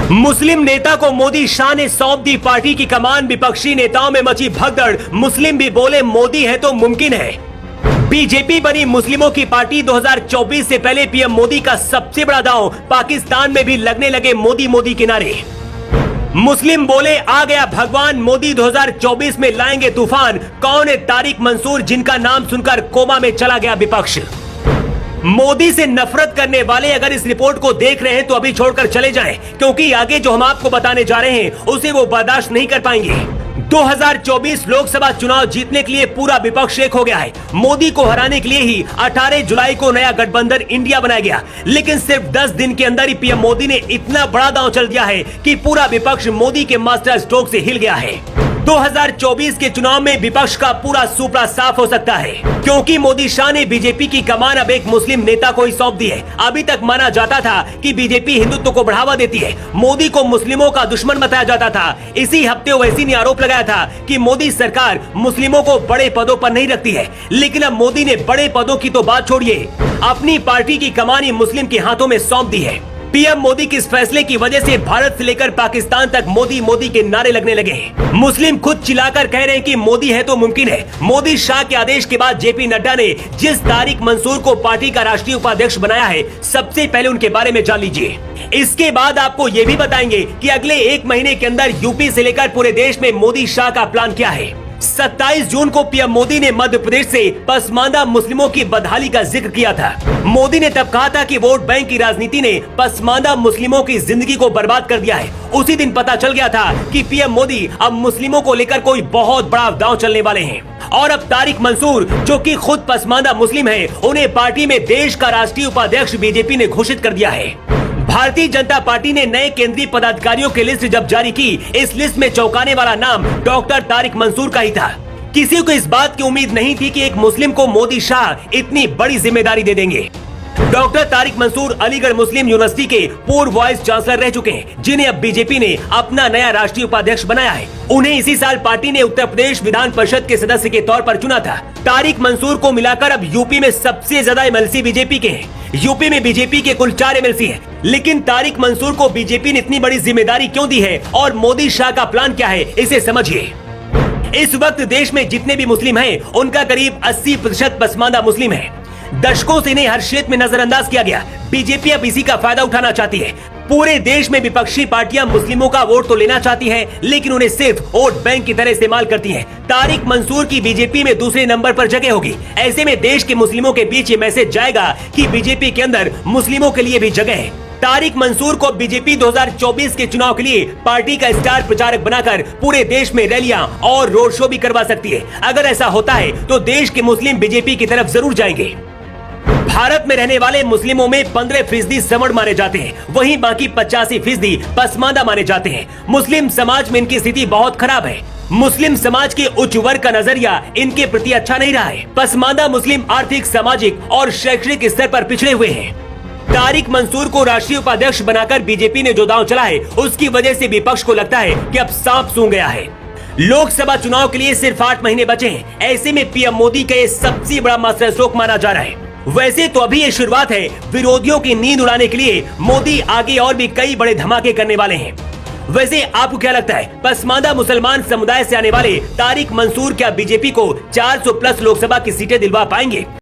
मुस्लिम नेता को मोदी शाह ने सौंप दी पार्टी की कमान। विपक्षी नेताओं में मची भगदड़। मुस्लिम भी बोले मोदी है तो मुमकिन है। बीजेपी बनी मुस्लिमों की पार्टी। 2024 से पहले पीएम मोदी का सबसे बड़ा दांव। पाकिस्तान में भी लगने लगे मोदी मोदी के नारे। मुस्लिम बोले आ गया भगवान, मोदी 2024 में लाएंगे तूफान। कौन है तारिक मंसूर, जिनका नाम सुनकर कोमा में चला गया विपक्ष। मोदी से नफरत करने वाले अगर इस रिपोर्ट को देख रहे हैं तो अभी छोड़कर चले जाएं, क्योंकि आगे जो हम आपको बताने जा रहे हैं उसे वो बर्दाश्त नहीं कर पाएंगे। 2024 लोकसभा चुनाव जीतने के लिए पूरा विपक्ष एक हो गया है। मोदी को हराने के लिए ही 18 जुलाई को नया गठबंधन इंडिया बनाया गया, लेकिन सिर्फ 10 दिन के अंदर ही पीएम मोदी ने इतना बड़ा दांव चल दिया है कि पूरा विपक्ष मोदी के मास्टर स्ट्रोक से हिल गया है। 2024 के चुनाव में विपक्ष का पूरा सुपड़ा साफ हो सकता है, क्योंकि मोदी शाह ने बीजेपी की कमान अब एक मुस्लिम नेता को ही सौंप दी है। अभी तक माना जाता था कि बीजेपी हिंदुत्व को बढ़ावा देती है, मोदी को मुस्लिमों का दुश्मन बताया जाता था। इसी हफ्ते ओवैसी ने आरोप लगाया था कि मोदी सरकार मुस्लिमों को बड़े पदों पर नहीं रखती है, लेकिन अब मोदी ने बड़े पदों की तो बात छोड़िए, अपनी पार्टी की कमान ही मुस्लिम के हाथों में सौंप दी है। पीएम मोदी के इस फैसले की वजह से भारत से लेकर पाकिस्तान तक मोदी मोदी के नारे लगने लगे हैं। मुस्लिम खुद चिल्लाकर कह रहे हैं कि मोदी है तो मुमकिन है। मोदी शाह के आदेश के बाद जेपी नड्डा ने जिस तारिक मंसूर को पार्टी का राष्ट्रीय उपाध्यक्ष बनाया है, सबसे पहले उनके बारे में जान लीजिए। इसके बाद आपको ये भी बताएंगे कि अगले 1 महीने के अंदर यूपी से लेकर पूरे देश में मोदी शाह का प्लान क्या है। 27 जून को पीएम मोदी ने मध्य प्रदेश से पसमानदा मुस्लिमों की बदहाली का जिक्र किया था। मोदी ने तब कहा था कि वोट बैंक की राजनीति ने पसमानदा मुस्लिमों की जिंदगी को बर्बाद कर दिया है। उसी दिन पता चल गया था कि पीएम मोदी अब मुस्लिमों को लेकर कोई बहुत बड़ा दांव चलने वाले हैं। और अब तारिक मंसूर, जो कि खुद पसमानदा मुस्लिम है, उन्हें पार्टी में देश का राष्ट्रीय उपाध्यक्ष बीजेपी ने घोषित कर दिया है। भारतीय जनता पार्टी ने नए केंद्रीय पदाधिकारियों की लिस्ट जब जारी की, इस लिस्ट में चौंकाने वाला नाम डॉक्टर तारिक मंसूर का ही था। किसी को इस बात की उम्मीद नहीं थी कि एक मुस्लिम को मोदी शाह इतनी बड़ी जिम्मेदारी दे देंगे। डॉक्टर तारिक मंसूर अलीगढ़ मुस्लिम यूनिवर्सिटी के पूर्व वाइस चांसलर रह चुके हैं, जिन्हें अब बीजेपी ने अपना नया राष्ट्रीय उपाध्यक्ष बनाया है। उन्हें इसी साल पार्टी ने उत्तर प्रदेश विधान परिषद के सदस्य के तौर पर चुना था। तारिक मंसूर को मिलाकर अब यूपी में सबसे ज्यादा एमएलसी बीजेपी के हैं। यूपी में बीजेपी के कुल 4 एमएलसी हैं, लेकिन तारिक मंसूर को बीजेपी ने इतनी बड़ी जिम्मेदारी क्यों दी है और मोदी शाह का प्लान क्या है, इसे समझिए। इस वक्त देश में जितने भी मुस्लिम हैं, उनका करीब 80% पसमानदा मुस्लिम है। दशकों से इन्हें हर क्षेत्र में नजरअंदाज किया गया। बीजेपी अब इसी का फायदा उठाना चाहती है। पूरे देश में विपक्षी पार्टियां मुस्लिमों का वोट तो लेना चाहती हैं, लेकिन उन्हें सिर्फ वोट बैंक की तरह इस्तेमाल करती हैं। तारिक मंसूर की बीजेपी में दूसरे नंबर पर जगह होगी। ऐसे में देश के मुस्लिमों के बीच ये मैसेज जाएगा कि बीजेपी के अंदर मुस्लिमों के लिए भी जगह है। तारिक मंसूर को बीजेपी 2024 के चुनाव के लिए पार्टी का स्टार प्रचारक बनाकर पूरे देश में रैलियां और रोड शो भी करवा सकती है। अगर ऐसा होता है तो देश के मुस्लिम बीजेपी की तरफ जरूर जाएंगे। भारत में रहने वाले मुस्लिमों में 15% सवर्ण माने जाते हैं, वहीं बाकी 85% पसमानदा माने जाते हैं। मुस्लिम समाज में इनकी स्थिति बहुत खराब है। मुस्लिम समाज के उच्च वर्ग का नजरिया इनके प्रति अच्छा नहीं रहा है। पसमानदा मुस्लिम आर्थिक, सामाजिक और शैक्षणिक स्तर पर पिछड़े हुए हैं। तारिक मंसूर को राष्ट्रीय उपाध्यक्ष बनाकर बीजेपी ने जो दांव चला है, उसकी वजह से विपक्ष को लगता है कि अब सांप सूंघ गया है। लोकसभा चुनाव के लिए सिर्फ 8 महीने बचे हैं। ऐसे में पीएम मोदी का ये सबसे बड़ा मास्टर स्ट्रोक माना जा रहा है। वैसे तो अभी ये शुरुआत है। विरोधियों की नींद उड़ाने के लिए मोदी आगे और भी कई बड़े धमाके करने वाले हैं। वैसे आपको क्या लगता है, पसमानदा मुसलमान समुदाय से आने वाले तारिक मंसूर क्या बीजेपी को 400+ लोकसभा की सीटें दिलवा पाएंगे?